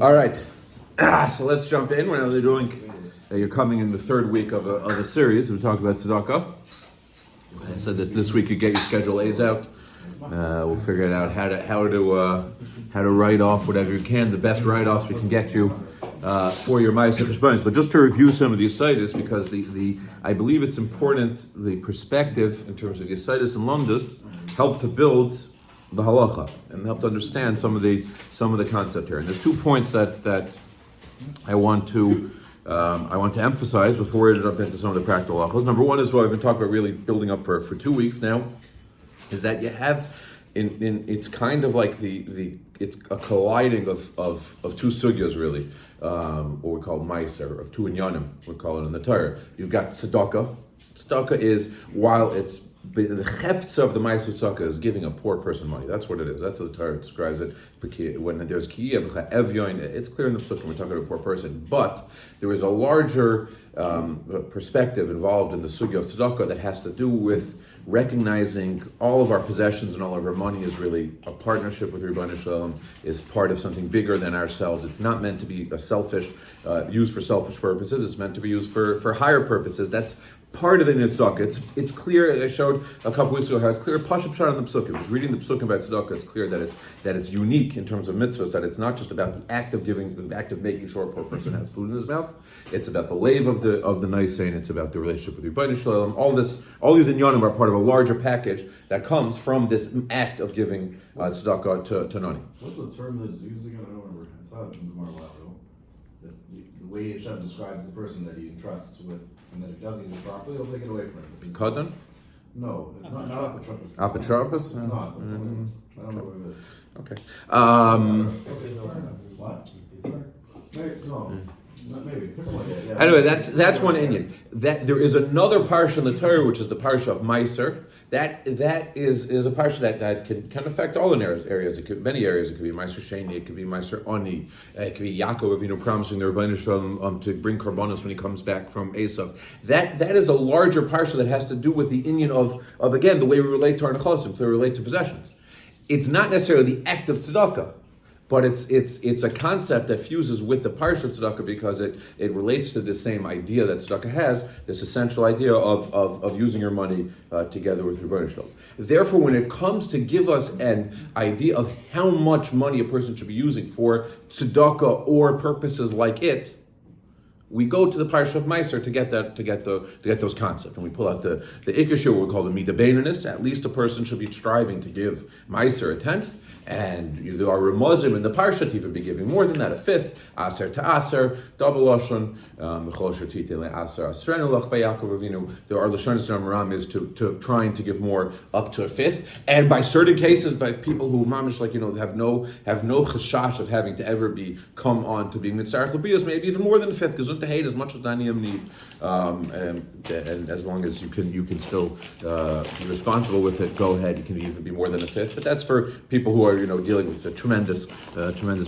All right, so let's jump in. We're now doing. You're coming in the third week of a series. We talk about Tzedaka. I said that this week you get your Schedule A's out. We'll figure out how to write off whatever you can. The best write-offs we can get you for your Ma'aser Cheshbonos. But just to review some of the Yesaitis, because I believe it's important. The perspective in terms of the Yesaitis and Lumdus help to build the halacha and help to understand some of the concept here. And there's 2 points that I want to emphasize before we jump into some of the practical halachos. Number one is what I've been talking about, really building up for 2 weeks now, is that you have it's kind of like it's a colliding of two sugyas really, what we call meiser, of two inyanim, we call it in the Torah. You've got tzedaka. Tzedaka is, while it's the chefts of the ma'aser tzedaka is giving a poor person money. That's what it is. That's how the Torah describes it. When there's kiyah, it's clear in the psukim we're talking about a poor person. But there is a larger perspective involved in the sugya of tzedaka that has to do with recognizing all of our possessions and all of our money is really a partnership with Rebbeinu Shalom, is part of something bigger than ourselves. It's not meant to be used for selfish purposes. It's meant to be used for higher purposes. That's part of the tzedakah. It's clear. I showed a couple weeks ago how it's clear. Pashup shot on the psukim. Just reading the psukim about tzedakah, it's clear that it's unique in terms of mitzvahs. That it's not just about the act of giving, the act of making sure a poor person has food in his mouth. It's about the lave of the naisein. It's about the relationship with Rebbeinu Shalom. All these inyanim are part of a larger package that comes from this act of giving tzedakah to nani. What's the term that's used again? I don't remember. I saw it in the Gemara a while ago. The way Hashem describes the person that he entrusts with, and that if he doesn't use it properly, he'll take it away from him. Kadon? No, not apotropos. Apotropos? It's not. I don't know what it is. Okay. What? Maybe, no. Maybe. Yeah. Anyway, that's one Inyan. That there is another parsha in the Torah, which is the parsha of Meiser. That is a parsha that can affect all the areas. It could many areas. It could be Meiser Sheni. It could be Meiser Oni. It could be Yaakov, promising the Rebbeinu Shalom to bring karbanos when he comes back from Esav. That is a larger parsha that has to do with the Inyan of again the way we relate to our nechasim, the way we relate to possessions. It's not necessarily the act of tzedakah, but it's a concept that fuses with the parsha of tzedakah because it relates to the same idea that tzedakah has, this essential idea of using your money together with Rebbeinu Shalom. Therefore, when it comes to give us an idea of how much money a person should be using for tzedakah or purposes like it, we go to the parsha of Meiser to get those concepts, and we pull out the Ikar Shiur, what we call the Midah Beinunus. At least a person should be striving to give Meiser a tenth, and there are Ramazim in the parsha to even be giving more than that, a fifth, Aser to Aser, double Lashon, V'chol Asher Titei le'Aser Asrenu Lach B'Yaakov Avinu. There are Lashonis and Amaram is to trying to give more up to a fifth, and by certain cases, by people who mamish have no chashash of having to ever come on to being mitzarech l'biyos, maybe even more than a fifth, because to hate as much as Daniyam need, and as long as you can still be responsible with it, go ahead. It can even be more than a fifth, but that's for people who are dealing with the tremendous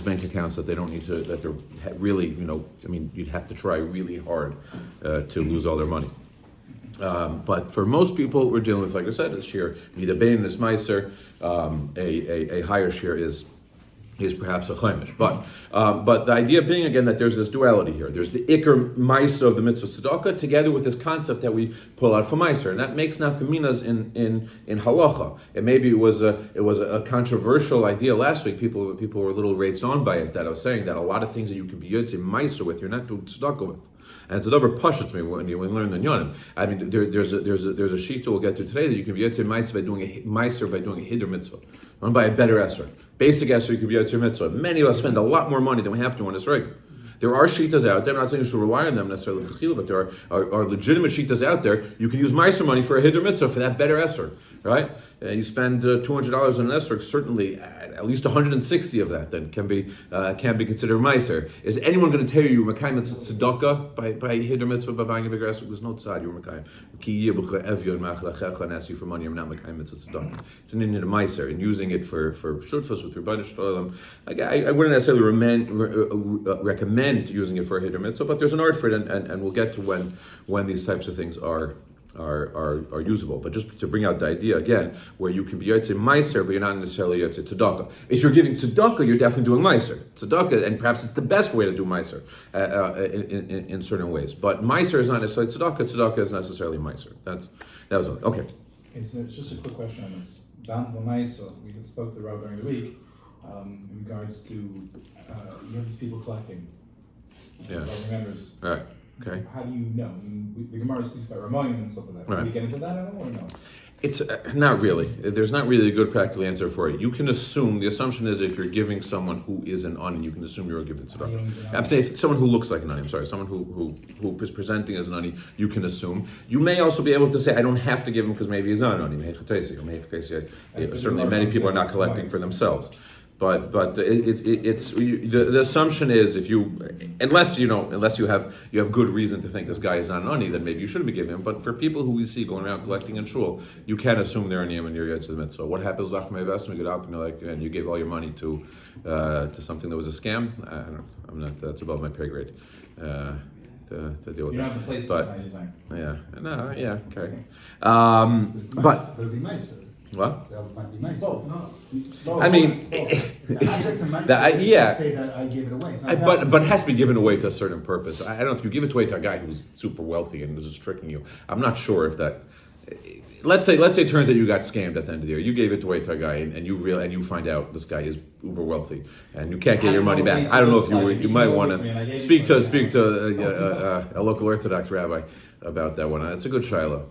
bank accounts that they don't need to, that they're really you'd have to try really hard to lose all their money. But for most people, we're dealing with, like I said, a shiur Midah Beinunus Meiser. A higher shiur is perhaps a chaimish, but the idea being again that there's this duality here. There's the ikar ma'aser of the mitzvah tzedakah together with this concept that we pull out from ma'aser, and that makes nafkaminas in halacha. It was a controversial idea last week. People were a little raised on by it. That I was saying that a lot of things that you can be yotze ma'aser with, you're not doing tzedakah with. And it's another pasha to me when you learn the nyanim. I mean, there's a shita we'll get to today that you can be yotze ma'aser by doing a hiddur mitzvah, or by a better esrog. Basic esrog, you could be yotze mitzvah. Many of us spend a lot more money than we have to on this regular. There are shitas out there. I'm not saying you should rely on them necessarily, but there are legitimate shitas out there. You can use meiser money for a hiddur mitzvah for that better esrog, right? You spend $200 on an esrog, certainly at least 160 of that then can be considered meiser. Is anyone going to tell you mekayim mitzvah tzedakah by hiddur mitzvah by buying a bigger esrog? There's no tzad you're mekayim. Ki yibucha evyon ma'achlechecha and ask you for money. I'm not mekayim mitzvah tzedakah. It's an Indian meiser and using it for shutfas with Rebbeinu Shalom. I wouldn't necessarily recommend using it for a hiddur mitzvah, but there's an art for it, and we'll get to when these types of things are are usable. But just to bring out the idea again, where you can be Yotze Meiser, but you're not necessarily Yotze Tzedaka. If you're giving Tzedaka, you're definitely doing Meiser. Tzedaka, and perhaps it's the best way to do Meiser in certain ways. But Meiser is not necessarily Tzedaka. Tzedaka is necessarily Meiser. That was all. Okay. Okay, so just a quick question on this. Dan Lamaisa, we just spoke to the rabbi during the week in regards to you have these people collecting. Yeah. Members. All right. Okay. How do you know? I mean, the Gemara speaks about Ramayim and stuff like that. Right. Can we get into that at all or no? It's not really. There's not really a good practical answer for it. You can assume, the assumption is if you're giving someone who is an ani, you can assume you're giving tzedakah. I'm saying someone who looks like an ani, someone who is presenting as an ani, you can assume. You may also be able to say, I don't have to give him because maybe he's not an ani. Certainly many people are not collecting for themselves. But it's the assumption is unless you have good reason to think this guy is not an ani, then maybe you shouldn't be giving him. But for people who we see going around collecting in shul, you can assume they're an ani and you're yotze the mitzvah. What happens when you get up and you gave all your money to something that was a scam? I'm not. That's above my pay grade. To deal with you don't that. have to play this But yeah, okay. But it'll be nicer. What? That might be nice. I mean, The object of my yeah. say that I gave it away. It's not But it has to be given away to a certain purpose. I don't know if you give it away to a guy who's super wealthy and is just tricking you. I'm not sure if that. Let's say it turns out you got scammed at the end of the year. You gave it away to a guy and you find out this guy is uber wealthy and you can't get your money back. I don't know if you might want to speak to a local Orthodox rabbi about that one. It's a good shiloh.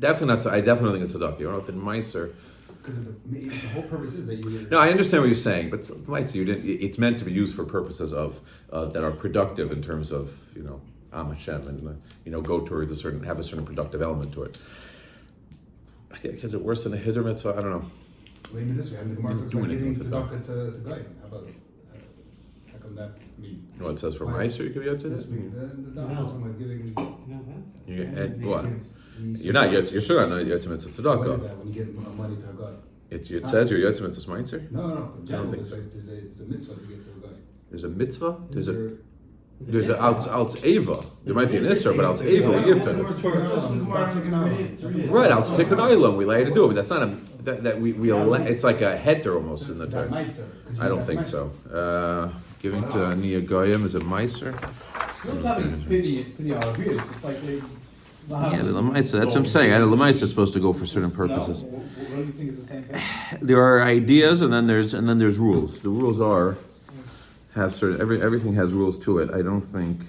Definitely not. I definitely think it's tzedakah. I don't know if in Meiser. because the whole purpose is that you. No, I understand what you're saying, but Meiser, it's meant to be used for purposes of that are productive in terms of Am Hashem and go towards have a certain productive element to it. Is it worse than a hiddur mitzvah? I don't know. Blame it this way. The Gemara talks Do about anything giving for tzedakah to guy. How about it? How come that's What it says for Meiser, you could be out to this this. week? The talking about giving. What? You're not. You're sure not yotze mitzvah What is tzedakah. that when you give money to a guy? It says you're yotze mitzvah Meiser. No. In general, think there's a mitzvah to give to a guy. There's a mitzvah. There's a als Eva. There might be an Isser, but als Eva we give to him. Right, als Tikkun Olam we allow you to do it, but that's not it's like a heter almost in the term. I don't think so. Giving to Nia Goyim is a Meiser. It's having pity on abuse. It's like they. Yeah, the Lamaisa. That's what I'm saying. The Lamaisa is supposed to go for certain purposes. No, what do you think is the same thing? There are ideas, and then there's rules. The rules have certain everything has rules to it. I don't think.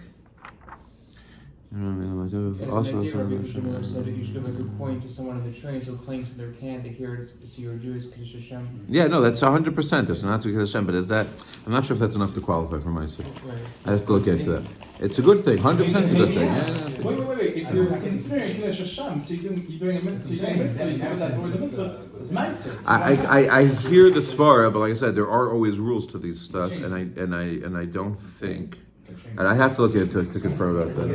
There's an idea Rabbi Kushner said that you should give like a coin to someone on the train so clings to their can to hear it to see your Jewish Kiddush Hashem. Yeah, no, that's 100%. It's not to Kiddush Hashem, but is that? I'm not sure if that's enough to qualify for Meiser. Right. I have to look into that. It's a good thing. 100% is a good thing. Yeah, Wait. If you're considering Kiddush Hashem, so you're doing a mitzvah, you give that toward the mitzvah. It's Meiser. I hear the svara, but like I said, there are always rules to these stuff, and I don't think, and I have to look into it to confirm about that.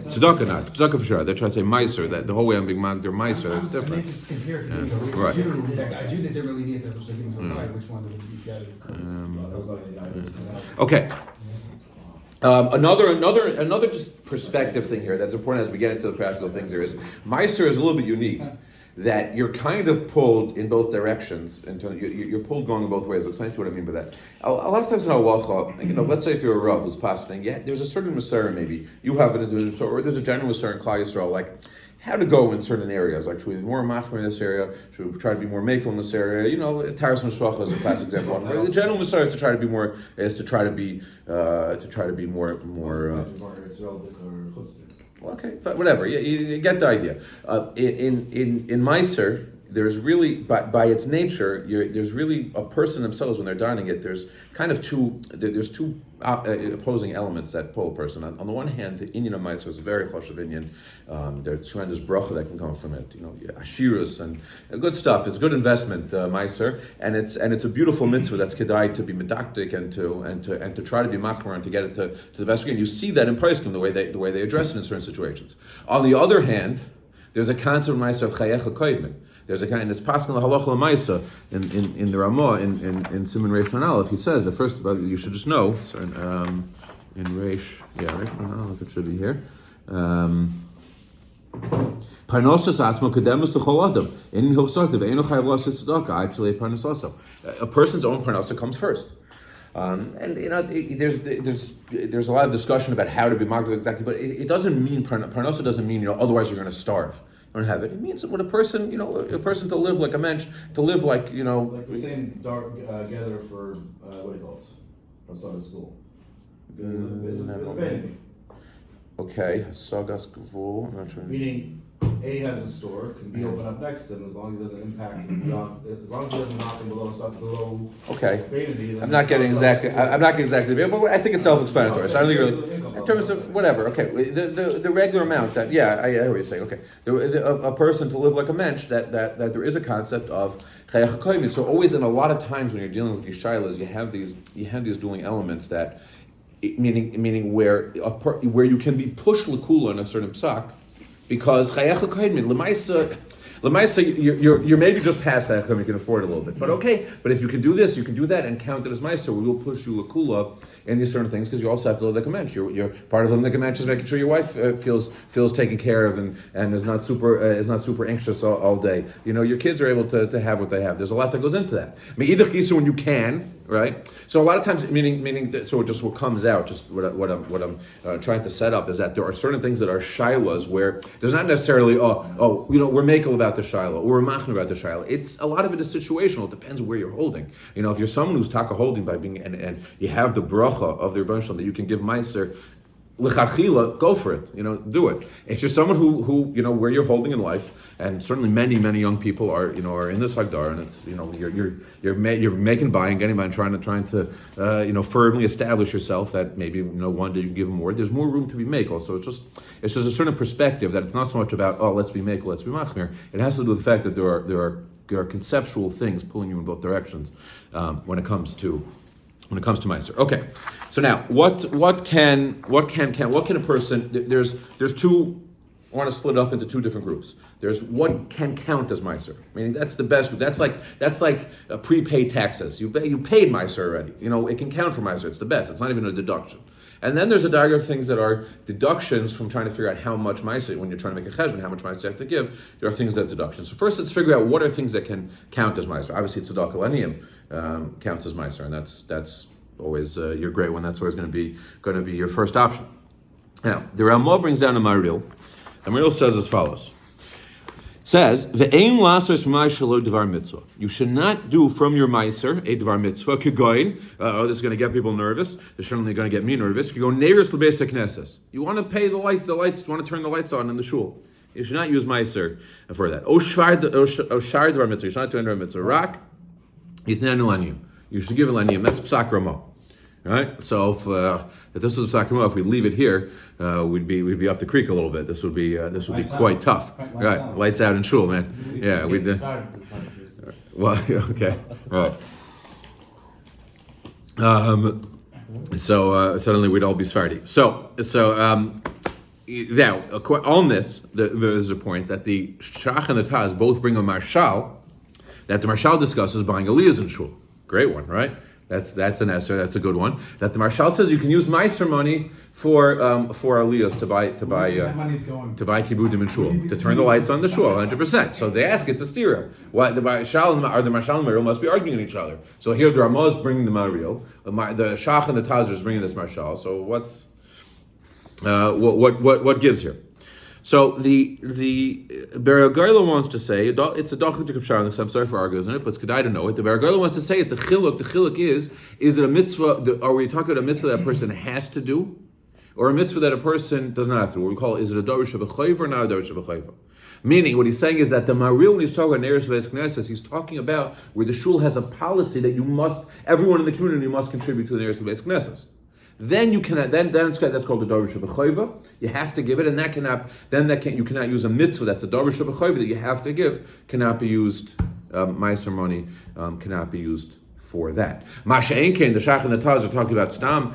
Tzedakah not. Tzedakah for sure. They're trying to say Meiser, that the whole way I'm being mocked, they're Meiser, that's They different. just compare it to Right. a Jew that didn't really need to give him to a guy. Which one would you get? Okay. Another just perspective thing here that's important as we get into the practical things here is Meiser is a little bit unique. That you're kind of pulled in both directions, you're pulled going both ways. I'll explain to you what I mean by that. A lot of times in halacha, let's say if you're a rav who's passing, there's a certain Masera maybe you have an individual, or there's a general Masera in Klal Yisrael, like how to go in certain areas. Like should we be more machmir in this area? Should we try to be more makel in this area? Taras Mishpacha is a classic example. The general Masera is to try to be more, okay, whatever. You get the idea. In Meiser, there's really, by its nature, there's really a person themselves when they're darning it. There's kind of two opposing elements that pull a person. On the one hand, the inyan of Meiser is a very choshev inyan. There's tremendous bracha that can come from it. Ashirus and good stuff. It's good investment, Meiser, and it's a beautiful mitzvah that's kedai to be medactic and to try to be machmir and to get it to the best degree. And you see that in Paiskim the way they address it in certain situations. On the other hand, there's a concept of Meiser of chayecha koidmin. There's a kind, and it's passing the halacha l'maisa in the Ramah in Siman Reish Nun Aleph. He says that first, but you should just know. Sorry, in Reish Nun Aleph, it should be here. Parnosas atzmo kedemus l'chol adam. In hilchosot ve'eno chayav l'aseh tzedakah actually parnosaso. A person's own parnosa comes first. And there's a lot of discussion about how to be magdal exactly, but it doesn't mean parnosa doesn't mean otherwise you're going to starve. Don't have it. It means that when a person to live like a mensch, to live like Like we're saying, gather for what do you call it? Outside of school. It's a vanity. Okay, Sagas Gvul. I'm not sure. Meaning, A has a store, can be open up next to him as long as it doesn't impact him beyond, as long as it doesn't knock him below. Okay. Vanity, then I'm not getting exactly. But I think it's self-explanatory. So I don't really. in terms of whatever. Okay, the regular amount that I hear what you're saying. Okay, a person to live like a mensch that there is a concept of chayach koyim. So always in a lot of times when you're dealing with these shilas, you have these dueling elements that. Meaning where you can be pushed l'kula in a certain psak, because chayach l'kaidmin l'maisa you're maybe just past chayach l'kaidmin, you can afford it a little bit, but okay. But if you can do this, you can do that, and count it as meiser. We will push you l'kula in these certain things because you also have to live like a mensch. You're part of living like a mensch is making sure your wife feels taken care of and is not super anxious all day. Your kids are able to have what they have. There's a lot that goes into that. Me'idach gisa when you can. Right, so a lot of times, meaning that, so just what comes out, just what I'm trying to set up is that there are certain things that are shilas where there's not necessarily we're makel about the shilah or we're machmir about the shilah. It's a lot of it is situational. It depends where you're holding. If you're someone who's taka holding by being and you have the bracha of the Rebbeinu Shalom that you can give meiser. L'chadchila, go for it. Do it. If you're someone who where you're holding in life, and certainly many young people are in this hagdar, and it's you're making buying, getting by, and trying to firmly establish yourself that maybe one day you can give more. There's more room to be makel. So it's just a certain perspective that it's not so much about let's be makel, let's be machmir. It has to do with the fact that there are conceptual things pulling you in both directions when it comes to meiser. Okay, so now what can a person? There's two. I want to split up into two different groups. There's what can count as meiser, meaning that's the best group. That's like prepaid taxes. You paid meiser already. It can count for meiser. It's the best. It's not even a deduction. And then there's a diagram of things that are deductions from trying to figure out how much meiser, when you're trying to make a cheshbon, how much meiser you have to give. There are things that are deductions. So first, let's figure out what are things that can count as meiser. Obviously, tzedaka l'aniyim counts as meiser, and that's always your great one. That's always going to be your first option. Now, the Ramah brings down a Maril. The Maril says as follows. Says, "Ve'ein lasos ma'ishalo devar mitzvah." You should not do from your meiser a devar mitzvah. Kegoin. This is going to get people nervous. It's certainly going to get me nervous. You go neiros lebeis knesses. You want to pay the lights. You want to turn the lights on in the shul. You should not use meiser for that. Oshar devar mitzvah. You should not do devar mitzvah. Rak yitnenu laniyim. You should give it laniyim. That's psak Ramah. Right, so if this was a Sakramah, if we leave it here, we'd be up the creek a little bit. This would be quite tough. Right, lights out in shul, man. Yeah, we did. Well, okay, right. So suddenly we'd all be Sephardi. So now on this, there's a point that the Shach and the Taz both bring a marshal. That the marshal discusses buying aliyahs in shul. Great one, right? That's an Esther. That's a good one. That the marshal says you can use meiser money for aliyahs to buy kibudim in shul, to turn the lights on the shul 100%. So they ask, it's a stira. Why the marshal and Maril must be arguing with each other? So here the Ramah is bringing the Maril, the Shach and the Taz is bringing this marshal. So what gives here? So the Beragarla wants to say it's a dachlik psharon. I'm sorry for arguing it, but it's kedai to know it. The Beragarla wants to say it's a chiluk. The chiluk is it a mitzvah? Are we talking about a mitzvah that a person has to do, or a mitzvah that a person does not have to do? What we call is it a darish b'chayva or not a darish b'chayva? Meaning, what he's saying is that the Maril, when he's talking about Neiros Beis Knesses, he's talking about where the shul has a policy that everyone in the community must contribute to the Neiros Beis Knesses. Then you cannot. Then that's called the darish b'chayva. You have to give it, and you cannot use a mitzvah that's a darish b'chayva that you have to give. Cannot be used. Meiser money cannot be used for that. Masha'enkein, the Shach and the Taz are talking about stam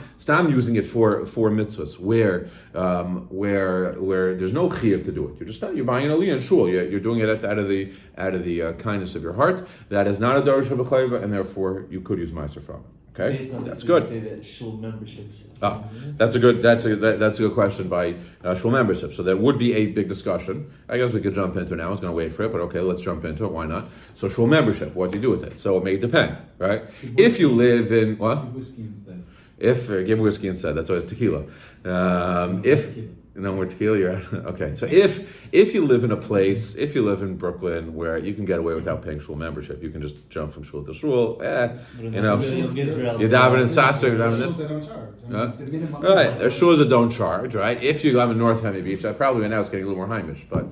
using it for mitzvahs where there's no chiyuv to do it. You're buying an aliyah in shul. You're doing it out of the kindness of your heart. That is not a darish b'chayva, and therefore you could use meiser from it. Okay, Based on that's this, we good. say that shul memberships. Ah, that's a good question by shul membership. So there would be a big discussion. I guess we could jump into it now. I was going to wait for it, but okay, let's jump into it. Why not? So shul membership, what do you do with it? So it may depend, right? If you live in what? Give whiskey instead. If give whiskey instead, that's always tequila. If no more tequila, you're out. Okay. So if you live in a place, if you live in Brooklyn where you can get away without paying shul membership, you can just jump from shul to shul. You know, you daven in Sasser, you daven in this. They don't charge. I mean, Huh? the minimum- Right, there's shuls that don't charge, right? If you live in North Miami Beach, that probably now it's getting a little more Heimish, but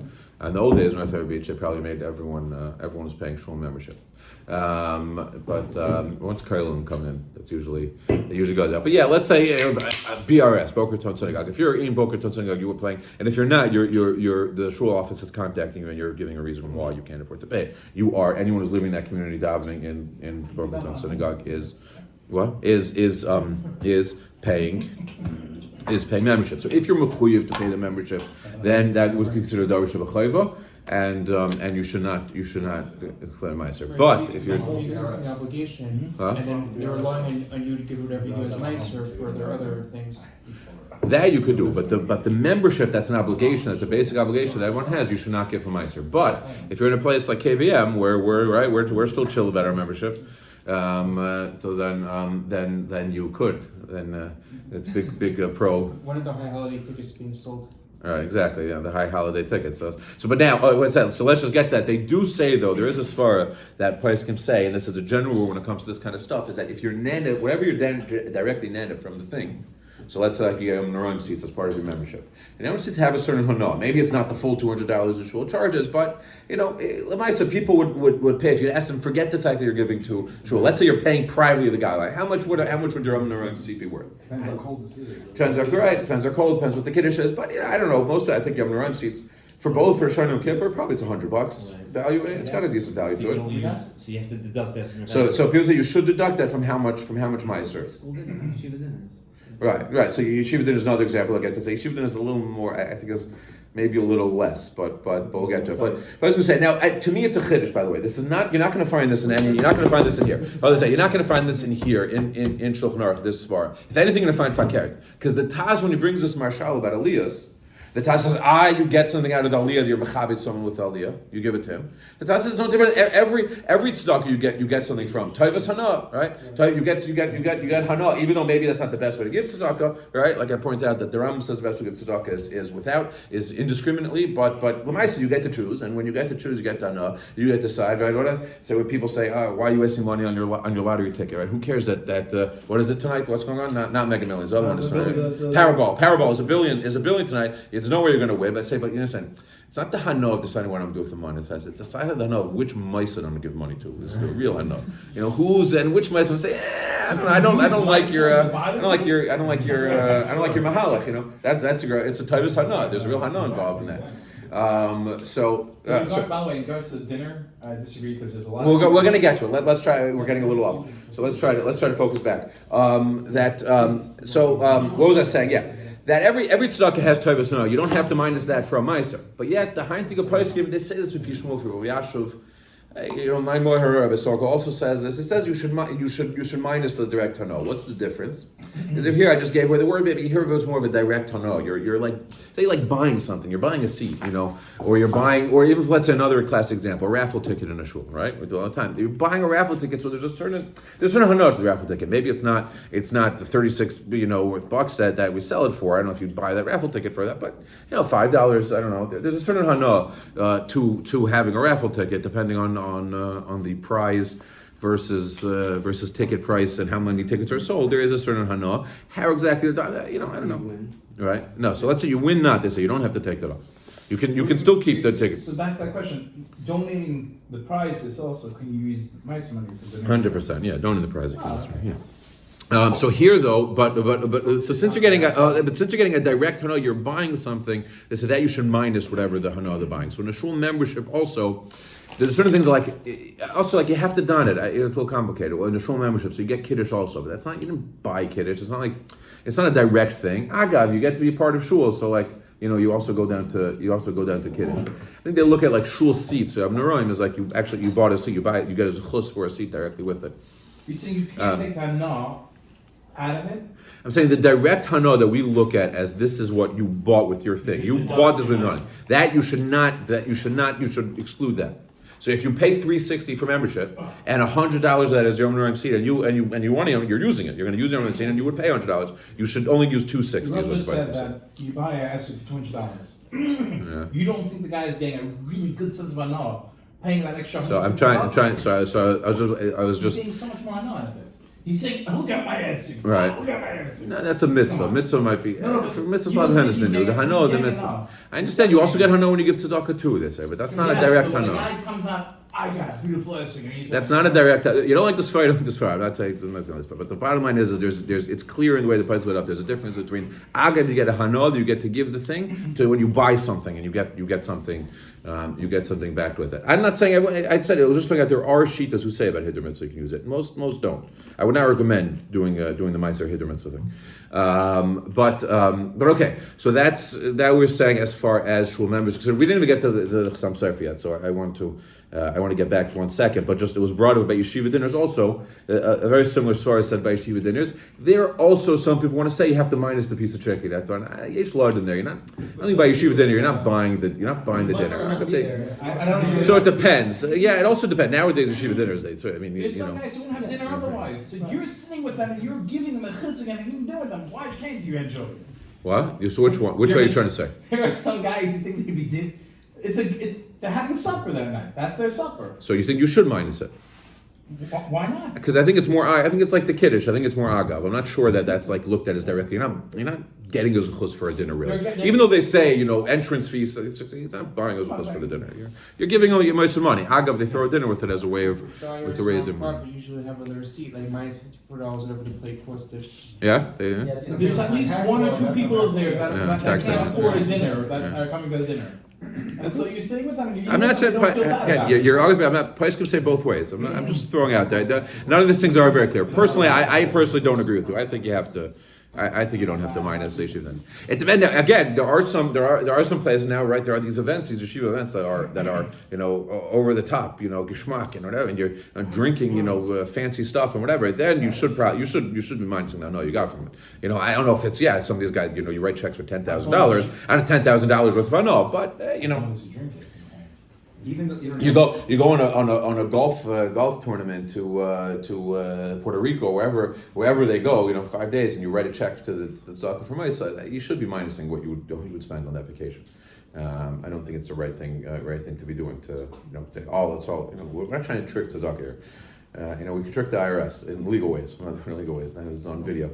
in the old days, North Miami Beach, they probably made everyone was paying shul membership. Once Kailim come in, it usually goes out. But yeah, let's say BRS, Boca Raton Synagogue. If you're in Boca Raton Synagogue, you were playing, and if you're not, you're the shul office is contacting you and you're giving a reason why you can't afford to pay. You are anyone who's living in that community davening in the Boca Raton Synagogue is paying membership. So if you're mechuyev to pay the membership, then that would consider darish of a chayva, and you should not declare meiser. Right, But if you're the existing obligation, Huh? and then they're relying on you to give whatever you do as nicer for their other things. that you could do, but the membership, that's an obligation, that's a basic obligation that everyone has. You should not give a meiser. But if you're in a place like KVM where we're still chill about our membership, so then you could. Then it's big pro. One of the high holiday tickets being sold. Exactly. Yeah, the high holiday tickets. So but now, what's that? So let's just get to that. They do say though, there is a svara that place can say, and this is a general rule when it comes to this kind of stuff, is that if you're nanda, whatever you're directly nanda from the thing. So let's say like you get Naram seats as part of your membership. And Naram seats have a certain hana. Maybe it's not the full $200 the shul charges, but Lamaisa, people would pay if you ask them. Forget the fact that you're giving to shul. Let's say you're paying privately to the guy. Like how much would your Naram seat be worth? Depends how cold the seat is. Depends how cold, depends what the kiddush is. But I don't know. I think Yom Naram seats for both for Shana and Kippur, probably it's $100 value. It's got a decent value to it. So you have to deduct that from your So people say you should deduct that from how much meiser. School dinner, yeshiva dinners. Right. So yeshiva din is another example. I'll get to say yeshiva din is a little more. I think is maybe a little less, but we'll get to it. But I was going to say now, to me, it's a chiddush. By the way, this is not. You're not going to find this in any. You're not going to find this in here. You're not going to find this in here in Shulchan Aruch this far. If anything, you're going to find fakert, because the Taz, when he brings this marshal about Aliyahs, the Taz says, you get something out of the Aliyah, you're mechabit someone with the Aliyah, you give it to him. The Taz says it's no different. Every tzedakah you get something from. Taivas hana, right? You get hana, even though maybe that's not the best way to give tzedakah, right? Like I pointed out that the Rambam says the best way to give tzedakah is indiscriminately, but l'maisa you get to choose, and when you get to choose, you get hana, you get to decide, right? So when people say, why are you wasting money on your lottery ticket, right? Who cares that what is it tonight? What's going on? Not Mega Millions. The other one is tonight. Powerball is a billion tonight. There's no way you're going to win, but I say, but you understand, it's not the hana of deciding what I'm going to do with the money. It's the side of the hana of which meiser I'm going to give money to. It's the real hana. Who's and which meiser. I'm say, I don't like your mahalach. That's it's a titus hana. There's a real hana involved in that. By the way, in regards to the dinner, I disagree because there's a lot. We're going to get to it. Let's try. We're getting a little off. So let's try to focus back. What was I saying? Yeah. That every tzedakah has tovas no. You don't have to minus that for a meiser. But yet the heintige poskim, they say this with Pishmul for Yashuv. My Moher Rabbi also says this. It says you should minus the direct hana. What's the difference? Because if here I just gave away the word, maybe here it was more of a direct hana. You're like, say like buying something. You're buying a seat, or you're buying, or even let's say another classic example, a raffle ticket in a shul, right? We do all the time. You're buying a raffle ticket, so there's a certain hana to the raffle ticket. Maybe it's not the 36 worth bucks that we sell it for. I don't know if you buy that raffle ticket for that, but $5. I don't know. There's a certain hana to having a raffle ticket, depending on the prize versus ticket price and how many tickets are sold. There is a certain hana. How exactly? I don't know. Right? No. So let's say you win. Not they say you don't have to take that off. You can still keep the tickets. So back to that question, donating the prize is also, can you use mice money for the 100%. Yeah, donate the prize. Yeah. So here though, but so since you're getting a direct hana, you're buying something. They said that you should minus whatever the hana they're buying. So in a shul membership also, there's a certain thing like you have to don it. It's a little complicated. Well, in the shul membership, so you get kiddush also, but that's not, you didn't buy kiddush. It's not a direct thing. Agav, you get to be part of shul, so you also go down to kiddush. I think they look at like shul seats. So Abneroim is like you bought a seat, you get a chus for a seat directly with it. You're saying you can't take hana out of it? I'm saying the direct hana that we look at as this is what you bought with your thing. You bought this with money. You should exclude that. So if you pay $360 for membership and $100 of that is your own seat, and you want to, you're using it. You're going to use your own seat, and you would pay $100. You should only use $260. You just said that you buy a asset for $200. You don't think the guy is getting a really good sense of hana paying that extra $100? So I'm trying. So I was just. He's getting so much more hana out of it. He's saying, "Look at my ass." Right. Look at my ass. No, that's a mitzvah. Mitzvah might be. For mitzvah's a lot of Henderson do. The hana of the mitzvah. hana. I understand. You also get hana when you give tzedakah too. They say, but that's not a direct When the hana. guy comes out, I got a beautiful ass. That's not a direct. You don't like this fight. I'm not saying this, but the bottom line is that there's. It's clear in the way the price went up. There's a difference between agad, you get a hana, you get to give the thing, to when you buy something and you get something. You get something back with it. I'm not saying. I said it was just pointing out there are shitas who say about hiddur mitzvah you can use it. Most don't. I would not recommend doing the meiser hiddur mitzvah thing. But okay. So that we're saying as far as shul members. Because we didn't even get to the Chassam Sofer yet. So I want to get back for 1 second. But just it was brought up by yeshiva dinners also. A very similar story said by yeshiva dinners. There are also some people want to say you have to minus the piece of chicken. That's why yesh lard in there. You're not only by yeshiva dinner. You're not buying the dinner. So it depends. Yeah, it also depends. Nowadays, yeshiva dinners. There's some guys who won't have dinner otherwise. So you're sitting with them and you're giving them a chizuk and even doing them. Why can't you enjoy it? What? So which one? Which way are you trying to say? There are some guys who think they be did. They're having supper that night. That's their supper. So you think you should minus it? Why not? Because I think it's more. I think it's like the kiddush. I think it's more agav. I'm not sure that's like looked at as directly. You're not getting a zuchus for a dinner really. Even though they say entrance fees, it's not buying a zuchus for the dinner. You're giving them some money. Agav, they throw a dinner with it as a way of with the raise of money. You usually have on the receipt like minus $54 whatever the plate costed. Yeah. There's at least 1 or 2 people there that can't afford a dinner that are coming to the dinner. And so you're sitting with them. And I'm not saying. You're always. I'm not. Price can say both ways. I'm just throwing out there. None of these things are very clear. Personally, I personally don't agree with you. I think you have to. I think you don't have to minus the issue then. It depends. Again, there are some places now, right? There are these events, these yeshiva events that are over the top, geschmack and whatever, and you're drinking fancy stuff and whatever. Then you should be minusing that. No, you got from it. I don't know if it's some of these guys. You write checks for $10,000 out of $10,000 worth of no, but Even though you go on a golf tournament to Puerto Rico, wherever they go, 5 days, and you write a check to the tzedakah for Ma'aseh, you should be minusing what you would spend on that vacation. I don't think it's the right thing to be doing to say, that's all. We're not trying to trick tzedakah here. We can trick the IRS in legal ways. Well, not in legal ways. That is on video.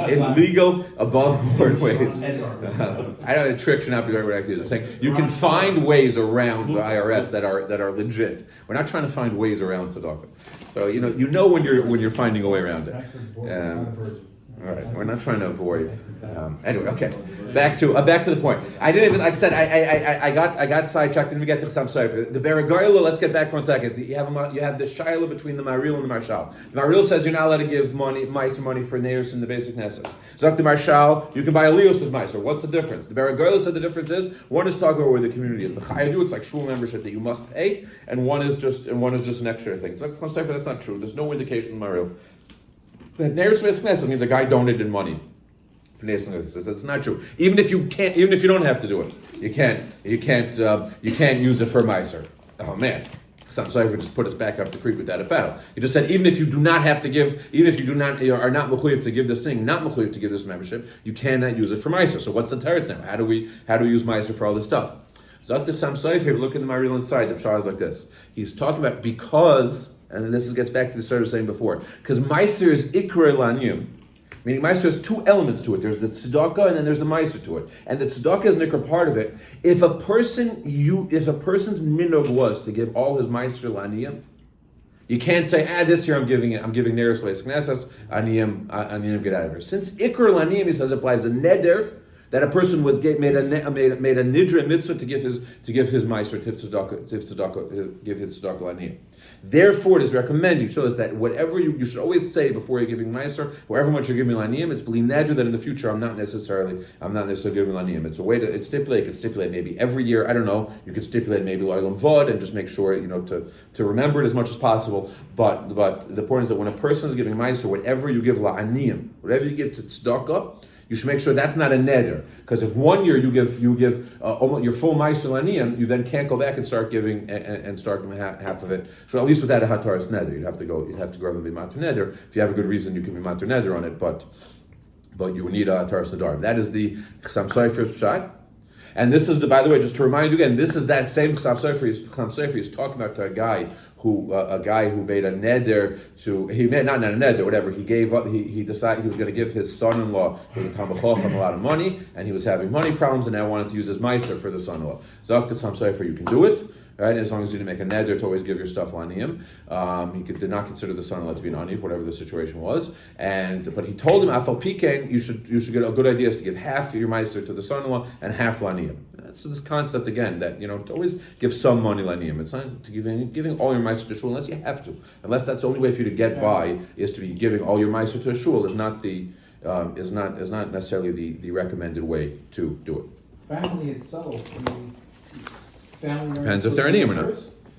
In legal, above-board ways. I know a trick should not be the right way to use it. I'm saying you can find ways around the IRS that are legit. We're not trying to find ways around tzedakah. So when you're finding a way around it. All right, we're not trying to avoid. Anyway, okay. Back to the point. I didn't even. Like I said, I got sidetracked. Didn't even get to Chassam Sofer. The Beragoyla. Let's get back for 1 second. You have the shaila between the Maril and the Marshal. The Maril says you're not allowed to give meiser money for neiros in the basic necessities. Zok the Marshal, you can buy a lios with meiser. What's the difference? The Beragoyla said the difference is one is talking about where the community is. B'chayavu, it's like shul membership that you must pay, and one is just an extra thing. So Chassam Sofer, that's not true. There's no indication in Maril. But Neiros Knesset means a guy donated money. That's not true. Even if you don't have to do it, you can't use it for meiser. Oh man, Chassam Sofer just put us back up the creek with that battle. He just said even if you do not have to give, even if you do not are not mechuyev to give this thing, not mechuyev to give this membership, you cannot use it for meiser. So what's the teretz now? How do we use meiser for all this stuff? Zok Chassam Sofer, look in the Maril inside. The pshar is like this. He's talking about because. And this gets back to the sort of saying before, because meiser is ikra laniyim, meaning meiser has 2 elements to it. There's the tzedaka and then there's the meiser to it. And the tzedaka is an ikra part of it. If a person's minog was to give all his meiser laniyim, you can't say, this year I'm giving neiros leis aniyim get out of here. Since ikra laniyim, he says, applies a neder that a person was made a nidra mitzvah to give his meiser to give his tzedaka laniyim. Therefore, it is recommended, show us that whatever you should always say before you're giving meiser, however much you're giving laniyim, it's b'li neder that in the future I'm not necessarily giving laniyim. It's a way to stipulate maybe every year. I don't know. You could stipulate maybe l'olam vod and just make sure to remember it as much as possible. But the point is that when a person is giving meiser, whatever you give la'aniyim, whatever you give to tzedakah, you should make sure that's not a neder. Because if 1 year you give almost your full meiser la'aniyim, you then can't go back and start giving and start giving half of it. So at least without a hataras neder, you'd have to go and be matur neder. If you have a good reason, you can be matur neder on it, but you would need a hataras neder. That is the chasam sofer pshat. And this is by the way, just to remind you again, this is that same chasam sofer he's talking about to a guy who made a neder not a neder, whatever. He gave up. He decided he was going to give his son-in-law, who was a Talmid Chacham, a lot of money, and he was having money problems, and now wanted to use his meiser for the son-in-law. Zok the chasam sofer, you can do it. Right, as long as you didn't make a neder to always give your stuff l'aniyim, he did not consider the son-in-law to be an aniyim, whatever the situation was. But he told him, "Afal pikein, you should get a good idea is to give half your meiser to the son-in-law and half l'aniyim." So this concept again that to always give some money l'aniyim. It's not to giving all your meiser to shul unless you have to, unless that's the only way for you to get by is to be giving all your meiser to a shul is not necessarily the recommended way to do it. Family itself, family Depends if they're aniyim or not.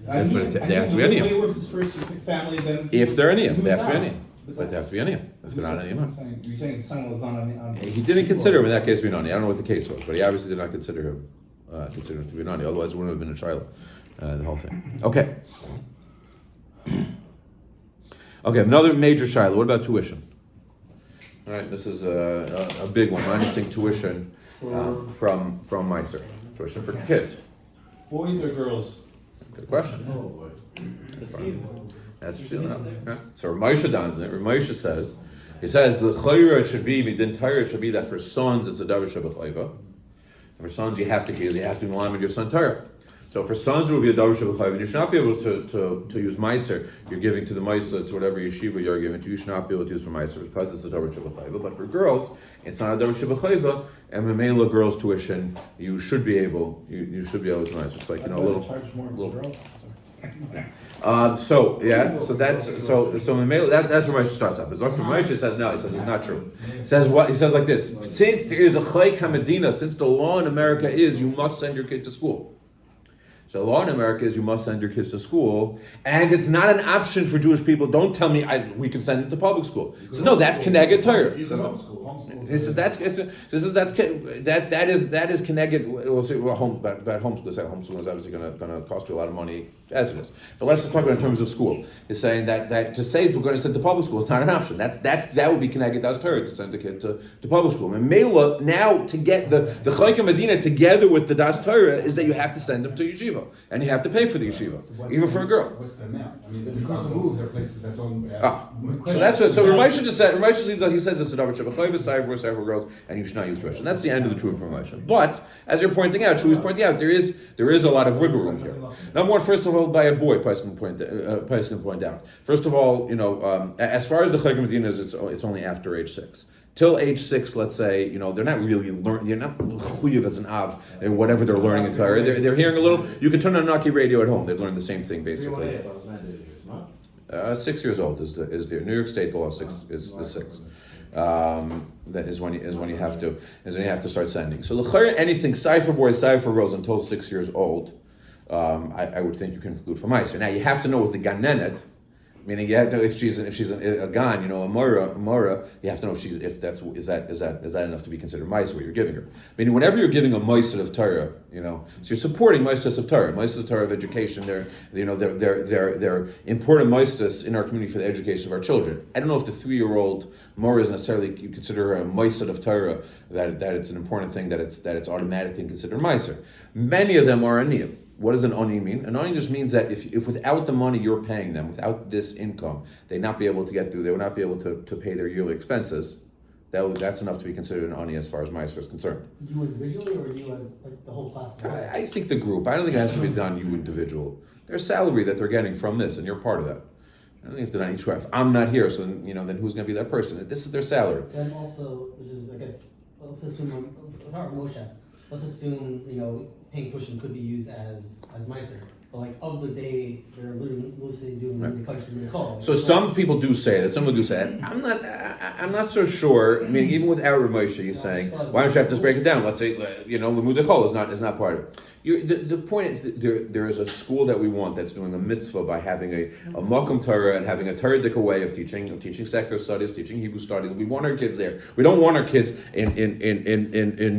They have to be aniyim. The way it works is first you pick family, then If they're aniyim, they have to be out. aniyim. But they have to be aniyim. If they're not aniyim. You're saying the son was on He didn't consider him in that case to be nani. I don't know what the case was, but he obviously did not consider him to be nani. Otherwise, it wouldn't have been a child. The whole thing. Okay. Okay. Another major shiloh. What about tuition? All right. This is a big one. Minusing tuition from Meiser. Tuition for kids. Boys or girls? Good question. Oh boy. That's what you know. Yeah. So Ramosha dons it. Ramosha says, he says the chayra should be midin Torah. It should be that for sons it's a davar shebachayva. For sons you have to malamed your son Torah. So for sons it will be a davar shebachayva. You should not be able to use meiser. You're giving to the meiser to whatever yeshiva you're giving to. You should not be able to use for meiser because it's a davar shebachayva. But for girls it's not a davar shebachayva. And memela girls tuition you should be able to meiser. It's like a little. Charge more for girls. So that's where Moshe starts up. But Dr. Moshe says no. He says it's not true. He says what? He says like this: since there is a chayk hamedina, since the law in America is you must send your kid to school. So the law in America is you must send your kids to school, and it's not an option for Jewish people. Don't tell me we can send them to public school. He says no, that's keneged Torah. He says that is keneged. We'll see about homeschool. Homeschool is obviously going to cost you a lot of money as it is. But let's just talk about in terms of school. He's saying that to say we're going to send to public school is not an option. That would be keneged das Torah to send the kid to public school. And Mela now to get the Chayk Medina together with the das Torah is that you have to send them to yeshiva. And you have to pay for the yeshiva, even for a girl. What's the amount? I mean, because of move, there are places that don't. So that's what. So Ramosha just said. Ramosha he says it's a davar shebachayva, for girls, and you should not use tuition. That's the end of the true information. But as you're pointing out, Shui's pointing out, there is a lot of wiggle room here. Number one, first of all, by a boy, Pais can point out. First of all, as far as the Chayk Medina is, it's only after age 6. Till age 6, let's say, they're not really learning. You're not chuyev as an av, whatever they're learning in Torah. They're hearing a little. You can turn on Naki radio at home. They learn the same thing basically. 6 years old is the New York State law. 6 is 6. That is when you have to start sending. So anything cipher boys, cipher girls until 6 years old, I would think you can include for mice. Now you have to know with the ganenet. Meaning you have to know if she's a gan, a mora, you have to know if that's is that enough to be considered ma'aser what you're giving her. Meaning whenever you're giving a ma'aser of Torah, so you're supporting ma'aser of Torah, ma'aser of Torah of education. They're important ma'aser in our community for the education of our children. I don't know if the 3-year-old mora is necessarily you consider her a ma'aser of Torah that it's an important thing that it's automatically considered ma'aser. Many of them are aniyim. What does an oni mean? An oni just means that if without the money you're paying them, without this income, they'd not be able to get through, they would not be able to pay their yearly expenses. That's enough to be considered an oni as far as ma'aser is concerned. You individually or you as the whole class? I think the group. I don't think it has to be done you individual. There's salary that they're getting from this, and you're part of that. I don't think it's done each wife. I'm not here, so then who's going to be that person? This is their salary. Then also, this is let's assume without Moshe, let's assume paying tuition could be used as meiser. But of the day, they're literally doing the country call. So some people do say that. Some people do say that. I'm not so sure. I mean, even without Ramosha, he's saying, why don't you have to break it down? Let's say, Limud Echol is not part of it. The point is that there is a school that we want that's doing a mitzvah by having a makom Torah and having a Torah way of teaching secular studies, teaching Hebrew studies. We want our kids there. We don't want our kids in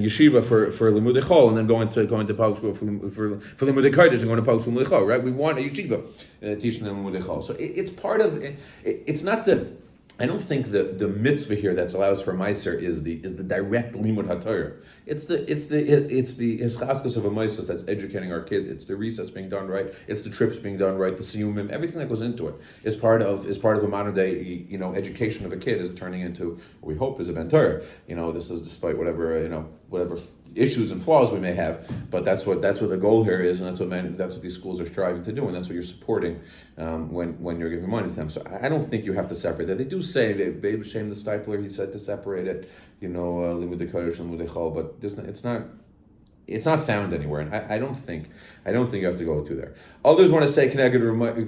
yeshiva for limudei chol and then going to public school for limudei kodesh and going to public school limudei chol. Right? We want a yeshiva teaching them limudei chol. So it's part of it. It's not the. I don't think the mitzvah here that allows for meiser is the direct limud haTorah. It's the hischaskus of a meiser that's educating our kids. It's the recess being done right. It's the trips being done right. The siyumim, everything that goes into it is part of a modern day education of a kid is turning into what we hope is a ben Torah. This is despite whatever issues and flaws we may have, but that's what the goal here is, and that's what these schools are striving to do, and that's what you're supporting when you're giving money to them. So I don't think you have to separate that. They do say Babe Shem the Stipler, he said to separate it, limudei kodesh and limudei chol, but it's not found anywhere, and I don't think you have to go to there. Others want to say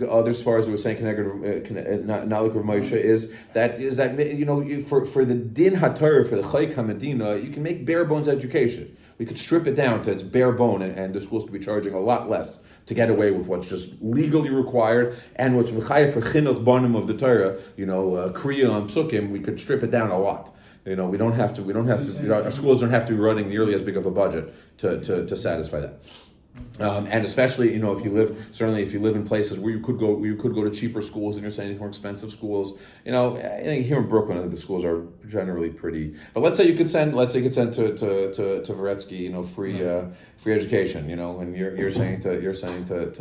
others, as far as we were saying, Nalik of Moshe is that for the din haTorah, for the chayk haMedina, you can make bare bones education. We could strip it down to its bare bone, and the schools could be charging a lot less to get away with what's just legally required and what's mechayev for chinuch banim of the Torah. Kriya and psukim, we could strip it down a lot. We don't have to. Our schools don't have to be running nearly as big of a budget to satisfy that. And especially, if you live in places where you could go to cheaper schools, and you're saying these more expensive schools. I think here in Brooklyn, I think the schools are generally pretty. But let's say you could send to Varetsky, free education, and you're saying to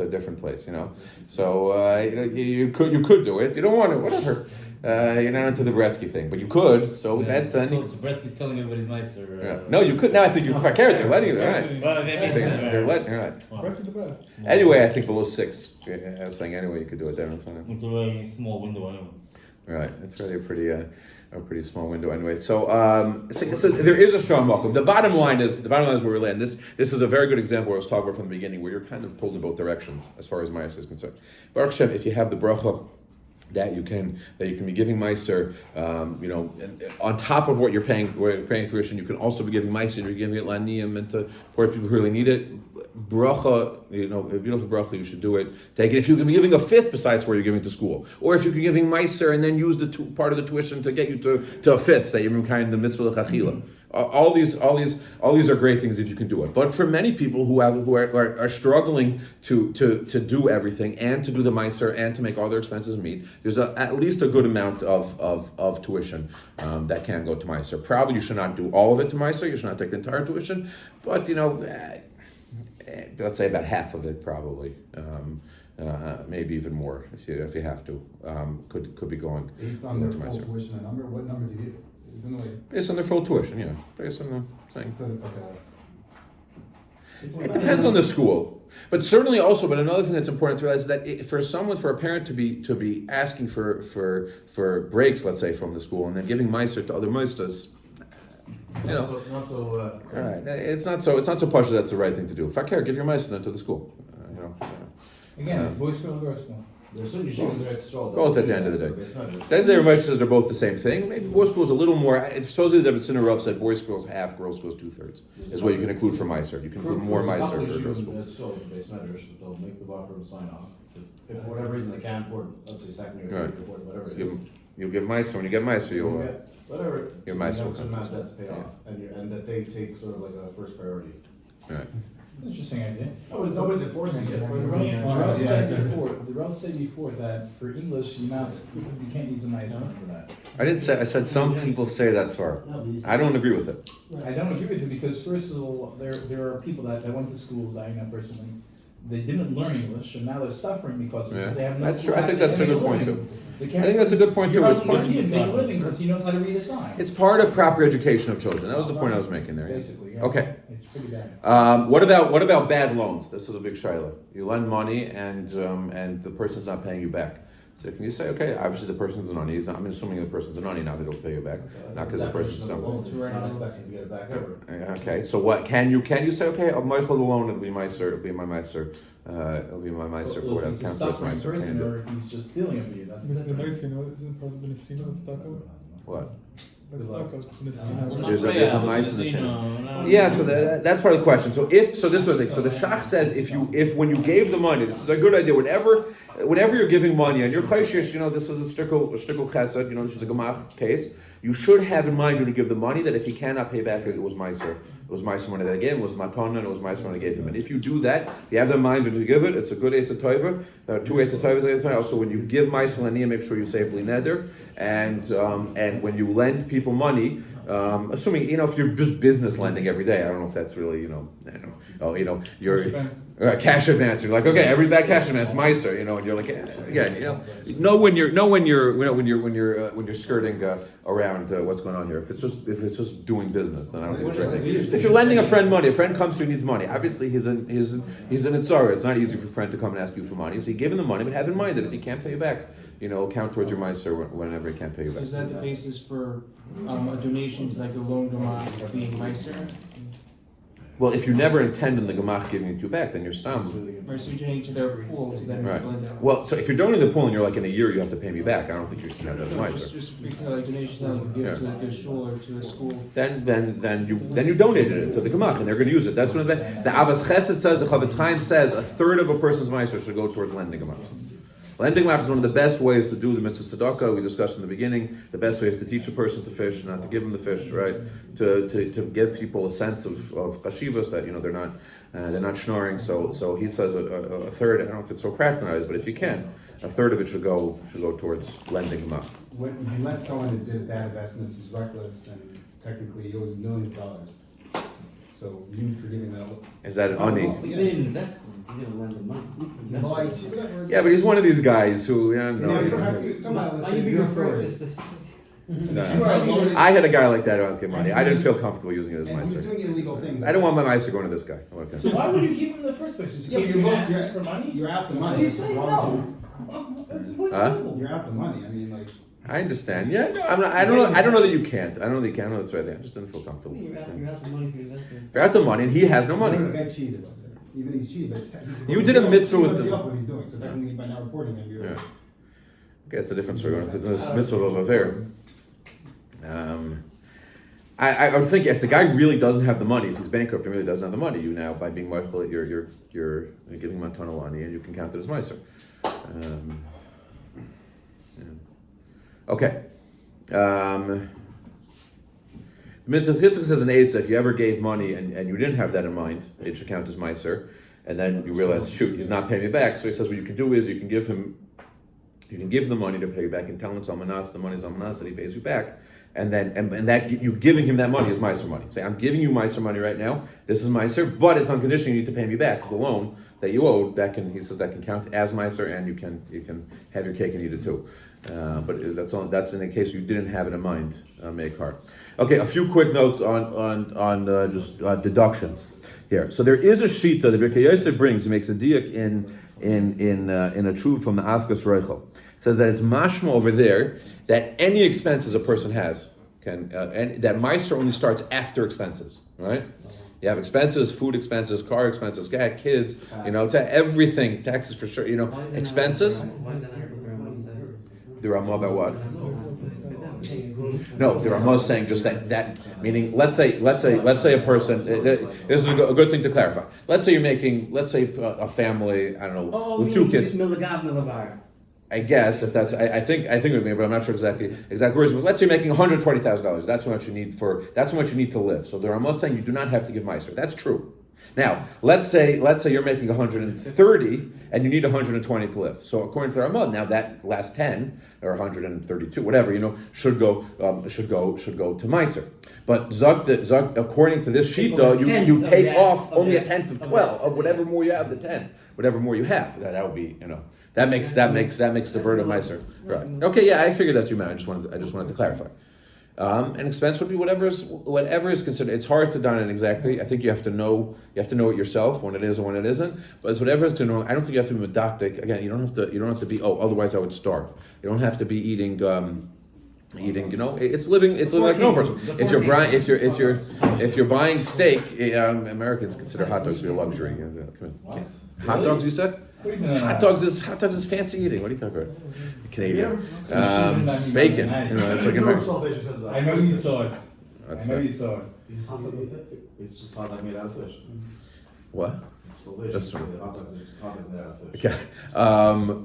a different place, So you could do it. You don't want to, whatever. You're not into the Varetsky thing, but you could. So that's then. Varetsky's telling everybody's nicer. No, you could. Now I think you're carrot. They're letting you. All right. They're letting. All right. Varetsky's the best. Anyway, I think below 6. I was saying anyway you could do it there. Into a small window anyway. Right. It's really a pretty small window anyway. So there is a strong makom. The bottom line is where we land. This is a very good example where I was talking about from the beginning, where you're kind of pulled in both directions as far as ma'aser is concerned. Baruch Hashem, if you have the bracha that you can be giving meiser, on top of what you're paying for tuition, you can also be giving meiser. You're giving it laniyim and to poor people who really need it. Bracha, a beautiful bracha, you should do it. Take it if you can be giving a fifth besides what you're giving to school, or if you're giving meiser and then use the part of the tuition to get you to a fifth. Say you're kind of the mitzvah l'chachila. All these are great things if you can do it. But for many people who are struggling to do everything and to do the meiser and to make all their expenses meet, there's at least a good amount of tuition that can go to meiser. Probably you should not do all of it to meiser. You should not take the entire tuition, but let's say about half of it probably. Maybe even more if you have to. Could be going Based on their full tuition and number, what number do you give? Based on their full tuition, yeah. Based on the thing. So it's like It depends on the school, but certainly also. But another thing that's important to realize is that for a parent to be asking for breaks, let's say from the school, and then giving meiser to other meisters, Not so. all right. It's not so posh that's the right thing to do. Fakir, give your meiser then to the school. Again, boys school, girls school. There's certain yeshivas that are extra. Both at the end of the day. Then the Ramesh says they're both the same thing. Maybe boys' school is a little more. Supposedly the B'tzina Rav said boys' school is half, girls' school is 2/3. Is what you can include for meiser. You can include more meiser for girls' school. They'll make the buffer and sign off. If for whatever reason they can't afford, let's say secondary, Right. afford whatever So it is. you'll give meiser. When you get meiser, you'll. Whatever. Your so meiser you will have some come. amount that's paid off, and that they take sort of like a first priority. Right. Interesting idea. Nobody's enforcing it. The Rav said before that for English, you can't use a meiser for that. I didn't say. I said some people say that's far. I don't agree with it. I don't agree with him because first of all, there are people that went to schools that I know personally. They didn't learn English, and now they're suffering because Yeah. they have no. That's true. I think that's a good point too. I I think that's a good point too. You're It's not part, supposed to make a living because he knows how to read a sign. it's part of proper education of children. That was the point I was making there. Basically. Yeah. Okay. It's pretty bad. What about bad loans? This is a big shaila. You lend money and the person's not paying you back. So can you say, okay, obviously the person's an ani. I'm assuming the person's an ani now. They don't pay you back, not because the person's dumb. You're not expecting to get it back ever. Okay, so what can you say? Okay, I'll Michael the loan. It'll be my meiser. It'll be my meiser. It'll be my meiser for Well, whatever if he's a counts towards suffering meiser. person or if he's just stealing from you, that's Mr. different. Nisino, isn't part of the Nisino and Tzedaka? What? Good luck. There's a mice in the sand. Yeah, so that's part of the question. So this is the thing. So the Shach says if when you gave the money, this is a good idea. Whenever you're giving money and you're chayshish, this is a shtickle chesed, this is a gemach case. You should have in mind when you give the money that if he cannot pay back, it was meiser. It was meiser money that I gave him. It was matana, and it was meiser money I gave him. And if you do that, if you have the mind to give it, it's a good eitzah toiva. 2 eitzah toivas. Also, when you give meiser laniya, make sure you say bli neder. And when you lend people money, assuming if you're just business lending every day, I don't know if that's really you're cash advance. You're like, okay, every bad cash advance, meister. And you're like, again, when you're skirting around what's going on here. If it's just doing business, then I don't think it's right. If you're lending a friend money, a friend comes to you and needs money. Obviously, he's an itzara. It's not easy for a friend to come and ask you for money. So you give him the money, but have in mind that if he can't pay you back, count towards your meister whenever he can't pay you back. Is that the basis for a donation to like a loan gemach being meister? Well, if you never intend in the gemach giving it to you back, then you're stam. Right, so you're donating to their pool to then Right. lend out. Well, so if you're donating the pool and you're like in a year you have to pay me back, I don't think you should have that No, meister. just like donations that you give to like a shul or to a school. Then you donated it to the gemach and they're going to use it. That's when the Avas Chesed says, the Chavetz Chaim says, a third of a person's meister should go towards lending gemach. Lending gemach is one of the best ways to do the mitzvah tzedakah. We discussed in the beginning. The best way is to teach a person to fish, not to give them the fish, right? To give people a sense of chashivas that they're not schnorring. So he says a third. I don't know if it's so practicalized, but if you can, a third of it should go towards lending gemach. When you let someone that did bad investments who's reckless and technically owes millions of dollars, so you forgiving that? Is that an ani? You didn't invest in it, you didn't lend the money. You lied, whatever. Yeah, but he's one of these guys who Why you be referred? I had a guy like that on give money. I didn't feel comfortable using it as And he was meister. doing illegal things. I don't want my meister going to this guy. Okay. So why would you give him in the first place? Yeah, but You're you're for money? You're out the money. So you say Why no. would Huh? You're out the money. I mean, like. I understand. Yeah, no, I'm not. I don't know. I don't know that you can't. I don't know that you can. I know that's right there. I just didn't feel comfortable. You're out the money for investors. You're out the money, and he has no money. The guy cheated, let's say. Even he's cheated, but technically. You did a mitzvah with him. him. What he's doing, so technically by not reporting him, you're. Yeah. Okay, it's a different story. If it's a mitzvah of affair. I would think if the guy really doesn't have the money, if he's bankrupt and really doesn't have the money, you now by being Michael, you're giving him a ton of money and you can count it as meiser. Okay. Mitzvah Chitzuk says in Eitzah, if you ever gave money and you didn't have that in mind, it should count as meiser, and then you realize, shoot, he's not paying me back. So he says, what you can do is you can give the money to pay you back and tell him it's almanas, the money is almanas, that he pays you back. And that you giving him that money is meiser money. Say, I'm giving you meiser money right now. This is meiser, but it's on condition you need to pay me back the loan that you owed. He says that can count as meiser, and you can have your cake and eat it too. But that's in the case you didn't have it in mind. Make hard. Okay, a few quick notes on deductions here. So there is a shita that Rabbi Yosef brings. He makes a diak in a truth from the Afkas Reichel. Says that it's mashma over there that any expenses a person has and that meister only starts after expenses, right? You have expenses, food expenses, car expenses, kids, to everything, taxes for sure, expenses. The Ramah about what? No, the Ramah is saying just that meaning. Let's say a person. This is a good thing to clarify. Let's say a family. I don't know with 2 kids. I guess if that's, I think it would be, but I'm not sure exact words. Let's say you're making $120,000. That's how much you need to live. So the Ramah is saying you do not have to give meiser. That's true. Now, let's say you're making 130 and you need 120 to live. So according to the Ramah, now that last 10 or 132, whatever, should go to meiser. But according to this shita, you take off only a tenth of 12 of whatever more you have, the 10, whatever more you have. That would be, that makes the bird of meiser. Right. Okay, yeah, I figured that's what you meant. I just wanted to clarify. An expense would be whatever is considered. It's hard to done it exactly. I think you have to know it yourself when it is and when it isn't. But it's whatever is to know. I don't think you have to be medactic. Again, you don't have to be. Oh, otherwise I would starve. You don't have to be eating. It's living like a normal person. If you're buying steak, Americans consider hot dogs to be a luxury. Hot dogs, you said? What are you doing? Hot dogs is fancy eating. What are you talking about? Canadian. Bacon. You know, it's like You know what American. salvation says about I know you saw it. That's I know right. you saw it. It's just hot dog made out of fish. What? Salvation, That's right. hot dogs are just hot dog made out of fish. Okay.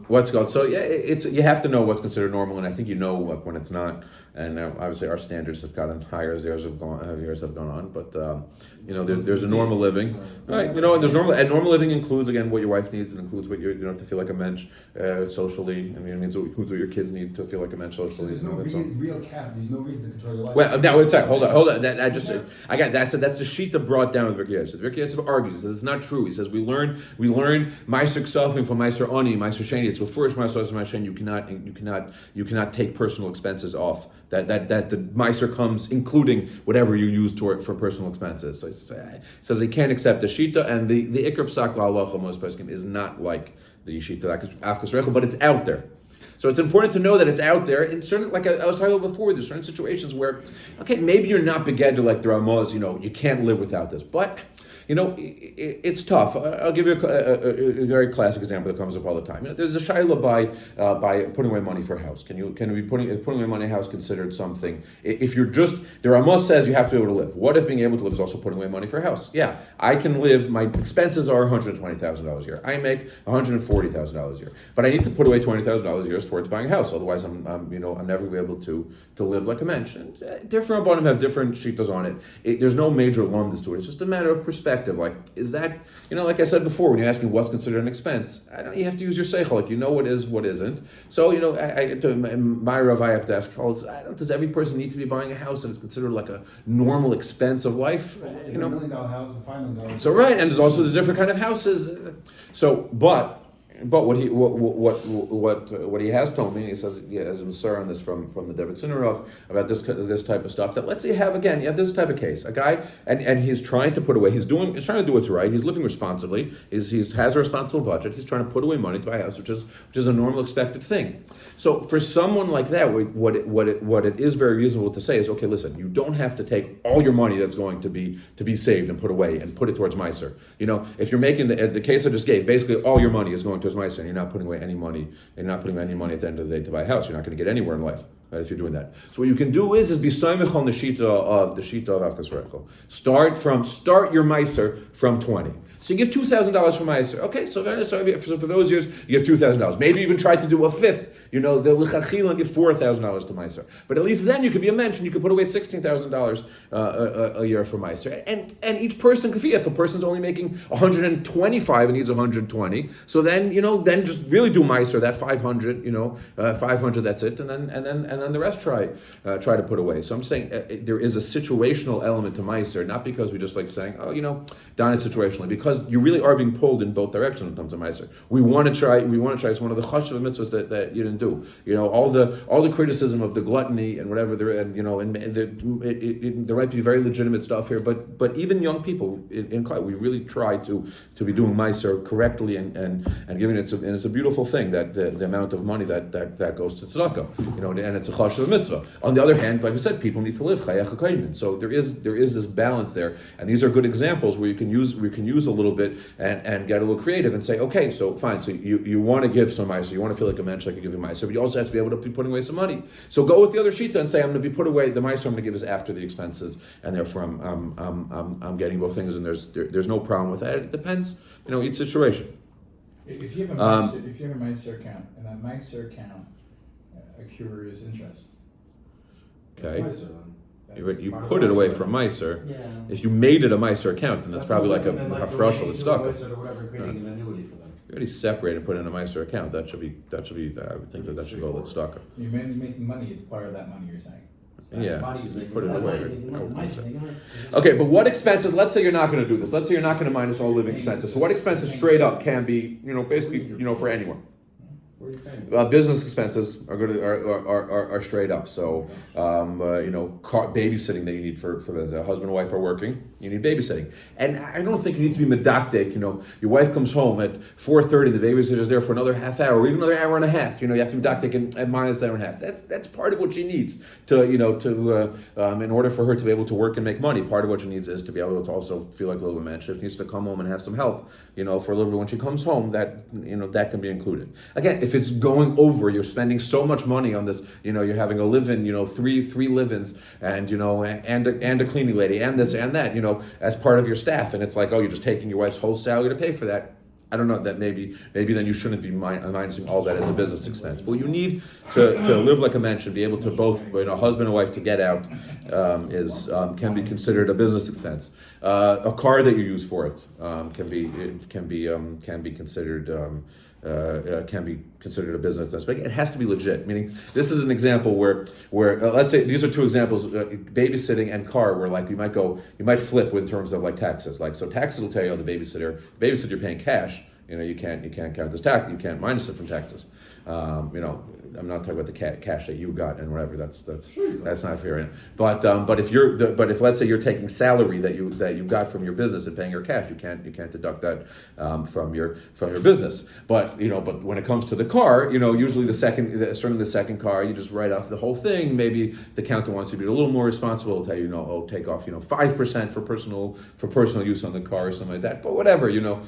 What's called? So yeah, it's you have to know what's considered normal, and I think you know like when it's not. And obviously our standards have gotten higher as years have gone on. But you know, there's a normal living, right? You know, and there's normal living includes again what your wife needs and includes what you know to feel like a mensch socially. I mean, it means it includes what your kids need to feel like a mensch So socially. there's no real cap, there's no reason to control your life. Well, now wait a second. Hold on. I got that. So that's the sheet that brought down with Rabbi Yosef. Rabbi Yosef argues. He says it's not true. He says we learn Meiser Ksafim from Meiser Ani, Meiser Sheni. It's before Meiser Sheni. You cannot take personal expenses off. That the Meiser comes including whatever you use for personal expenses. So he says he can't accept the shita, and the Ikar Psak La'alacha most Peskim is not like the shita Afkas Rechel, but it's out there. So it's important to know that it's out there in certain, like I was talking about before, there's certain situations where, okay, maybe you're not begeder like the Ramaz, you know, you can't live without this, but you know, it's tough. I'll give you a very classic example that comes up all the time. You know, there's a shayla by putting away money for a house. Can we putting away money in a house considered something? If you're just, the Ramah says you have to be able to live. What if being able to live is also putting away money for a house? Yeah, I can live. My expenses are $120,000 a year. I make $140,000 a year, but I need to put away $20,000 a year towards buying a house. Otherwise, I'm never gonna be able to live like a mensch. And different Rabbanim have different shitas on it. There's no major lumdas to it. It's just a matter of perspective. Like, is that, you know, like I said before, when you're asking what's considered an expense, you have to use your seichel, like you know what is, what isn't. So, you know, my Rav, I have to ask, does every person need to be buying a house and it's considered like a normal expense of life? It's You know? $1 million house and $5 million. So right, and there's also the different kind of houses. So, but what he has told me, he says he has a Masar on this from the David Sinarov about this type of stuff. That let's say you have this type of case, a guy, and he's trying to put away. He's trying to do what's right. He's living responsibly. He has a responsible budget. He's trying to put away money to buy a house, which is a normal expected thing. So for someone like that, what it is very reasonable to say is, okay, listen, you don't have to take all your money that's going to be saved and put away and put it towards Meiser. You know, if you're making the case I just gave, basically all your money is going towards Meiser, and you're not putting away any money. You're not putting any money at the end of the day to buy a house. You're not going to get anywhere in life, right, if you're doing that. So what you can do is be soymech on the shita of Avkas Rechel. Start your Meiser from 20. So you give $2,000 for Meiser. Okay, so for those years you give $2,000. Maybe even try to do a fifth. You know, the l'chachila and give $4,000 to Meiser. But at least then you could be a mensch and you could put away $16,000 a year for Meiser. And each person could be, if a person's only making 125 and needs 120, so then just really do Meiser, that 500, 500, that's it, and then the rest try to put away. So I'm saying there is a situational element to Meiser, not because we just like saying, done it situationally, because you really are being pulled in both directions when it comes to Meiser. We want to try. It's one of the chashuv mitzvahs that you didn't do. You know, all the criticism of the gluttony and whatever there, and there might be very legitimate stuff here, but even young people in Klai, we really try to be doing Meiser correctly and giving it. And it's a beautiful thing that the amount of money that goes to tzedakah, and it's a chashuv mitzvah. On the other hand, like we said, people need to live chayach hakaymin. So there is this balance there, and these are good examples where you can use a little bit and get a little creative and say, okay, so fine, so you want to give some Meiser, you want to feel like a mensch, like you're giving Meiser, but you also have to be able to be putting away some money. So go with the other shita and say, I'm going to be put away, the Meiser I'm going to give is after the expenses, and therefore I'm getting both things, and there's no problem with that. It depends, each situation. If you have a Meiser account, and that Meiser account accrues interest. Okay. It's Meiser, then. You put it away from Meiser. Yeah. If you made it a Meiser account, then that's probably like a hafrashal. It's stuck. Meiser or whatever, creating an annuity for them. You already separate and put in a Meiser account. That should be. I would think that should go with Tzedaka. You're making money. It's part of that money. You're saying. Yeah, Money's you making put it money. away. Okay, but what expenses? Let's say you're not going to do this. Let's say you're not going to minus all living expenses. So what expenses straight up can be, basically, for anyone? Where are you paying? Business expenses are going to are straight up. So babysitting that you need for the husband and wife are working. You need babysitting, and I don't think you need to be medactic. Your wife comes home at 4:30. The babysitter's there for another half hour, or even another hour and a half. You have to be medactic and minus an hour and a half. That's part of what she needs to in order for her to be able to work and make money. Part of what she needs is to be able to also feel like a little man. She needs to come home and have some help. For a little bit when she comes home. That can be included. Again, if it's going over, you're spending so much money on this. You're having a live-in, three live-ins, and and a cleaning lady, and this and that, as part of your staff, and it's like, oh, you're just taking your wife's whole salary to pay for that. I don't know, that maybe then you shouldn't be minusing all that as a business expense. But you need to live like a man should be able to both, husband and wife to get out can be considered a business expense. A car that you use for it can be considered a business expense, but it has to be legit. Meaning, this is an example where let's say these are two examples: babysitting and car, where like you might flip in terms of like taxes. Like, so taxes will tell you, the babysitter you're paying cash. You can't count this tax. You can't minus it from taxes. I'm not talking about the cash that you got and whatever. That's not fair. But if let's say you're taking salary that you got from your business and paying your cash, you can't deduct that from your business. But when it comes to the car, usually certainly the second car, you just write off the whole thing. Maybe the accountant wants you to be a little more responsible. Tell you, take off 5% for personal use on the car or something like that. But whatever, you know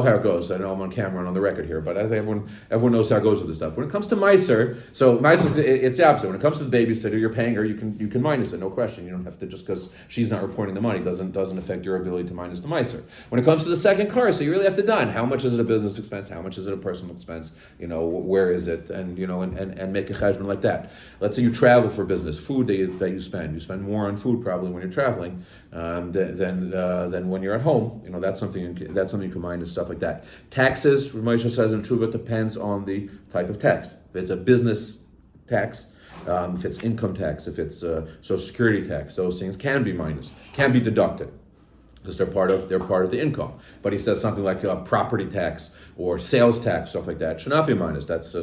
how it goes. I know I'm on camera and on the record here, but I think everyone knows how it goes with this stuff. When it comes to Meiser, it's the opposite. When it comes to the babysitter, you're paying her, you can minus it, no question. You don't have to, just because she's not reporting the money doesn't affect your ability to minus the Meiser. When it comes to the second car, so you really have to done how much is it a business expense, how much is it a personal expense, where is it, and make a cheshbon like that. Let's say you travel for business, food that you spend more on food probably when you're traveling than when you're at home. That's something you can minus, stuff like that. Taxes, Moshe says in Tshuva, depends on the type of tax. If it's a business tax, if it's income tax, if it's Social Security tax, those things can be minus, can be deducted, because they're part of the income. But he says something like property tax or sales tax, stuff like that, should not be minus. That's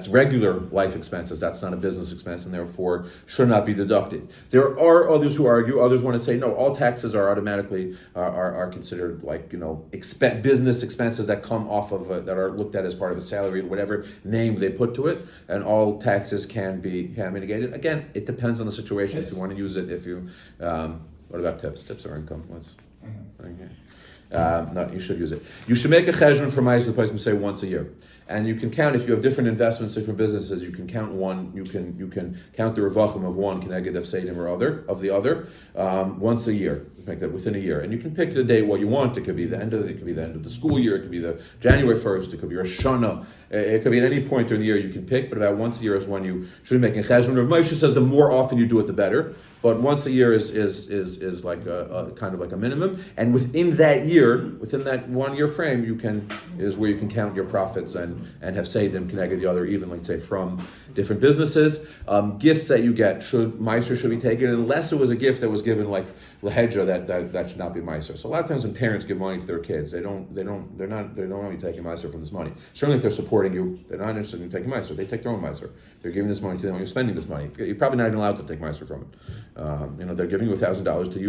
regular life expenses. That's not a business expense, and therefore should not be deducted. There are others who argue. Others want to say no. All taxes are automatically are considered like business expenses that come off of that are looked at as part of a salary, whatever name they put to it, and all taxes can be mitigated. Again, it depends on the situation. If you want to use it, if you. What about tips? Tips are income. Okay. No, you should use it. You should make a cheshbon for Meiser, the place can say once a year. And you can count, if you have different investments, different businesses, you can count one, you can count the revachim of one, keneged of seidim of the other, once a year. Make that within a year. And you can pick the day what you want. It could be the end of the school year, it could be the January 1st, it could be Rosh Hashanah, it could be at any point during the year you can pick, but about once a year is when you should be making cheshbon. Rav Moshe says the more often you do it, the better. But once a year is like a kind of like a minimum, and within that year, within that 1 year frame, is where you can count your profits and have saved them connected the other even, like say from different businesses. Gifts that you get Meiser should be taken unless it was a gift that was given like lahedra that should not be Meiser. So a lot of times when parents give money to their kids, they don't want to be taking Meiser from this money. Certainly if they're supporting you, they're not interested in taking Meiser. They take their own Meiser. They're giving this money to them when you're spending this money. You're probably not even allowed to take Meiser from it. They're giving you $1,000 to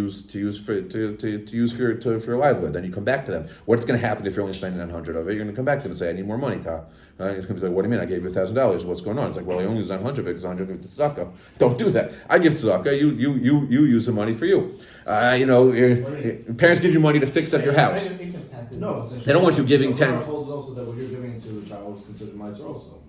use for your livelihood. Then you come back to them. What's going to happen if you're only spending $900 of it? You're going to come back to them and say, "I need more money, Ta." It's going to be like, "What do you mean? I gave you $1,000. What's going on?" It's like, "Well, I only use $900 of it because $100 of it's tzedaka." Don't do that. I give tzedaka. You use the money for you. Parents give you money to fix up your house. No, They they don't want you giving 10. holds also that what you're giving to a child is considered Meiser also.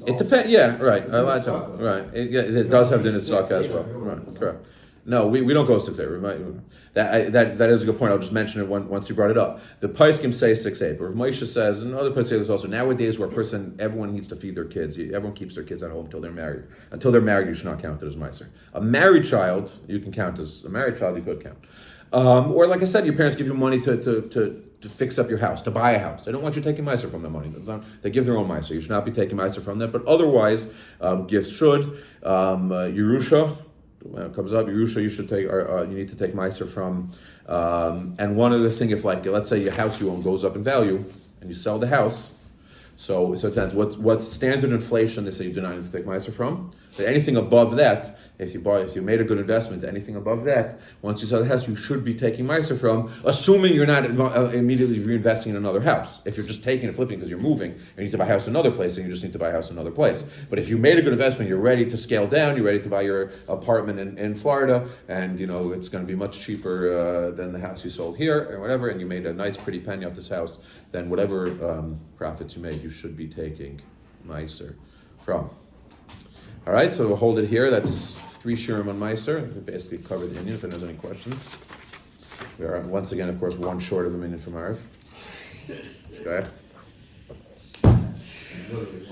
It depends. Yeah, right. I like that. Right. It does have dinner tzedaka as well. Right. Correct. No, we don't go 6-8. That is a good point. I'll just mention it once you brought it up. The Paiskim say 6-8, but Rav Moshe says, and other places say also, nowadays where everyone needs to feed their kids. Everyone keeps their kids at home until they're married. Until they're married, you should not count it as Meiser. A married child, you can count as a married child. You could count. Or like I said, your parents give you money to fix up your house, to buy a house. They don't want you taking Meiser from the money. They give their own Meiser. You should not be taking Meiser from them. But otherwise, gifts should. Yerusha comes up. Yerusha, you should take. You need to take Meiser from. And one other thing, if like let's say your house you own goes up in value, and you sell the house, So it depends. What's standard inflation? They say you do not need to take meiser from. But anything above that, if you made a good investment, anything above that, once you sell the house, you should be taking meiser from, assuming you're not immediately reinvesting in another house. If you're just taking and flipping because you're moving, and you need to buy a house in another place, and you just need to buy a house in another place. But if you made a good investment, you're ready to scale down, you're ready to buy your apartment in Florida, and it's going to be much cheaper than the house you sold here or whatever, and you made a nice pretty penny off this house, then whatever profits you made, you should be taking meiser from. All right, so we'll hold it here. That's 3 shiurim on meiser. We basically covered the Indian. If there's any questions, we are once again, of course, 1 short of a minute from Arif. Go ahead. Literally,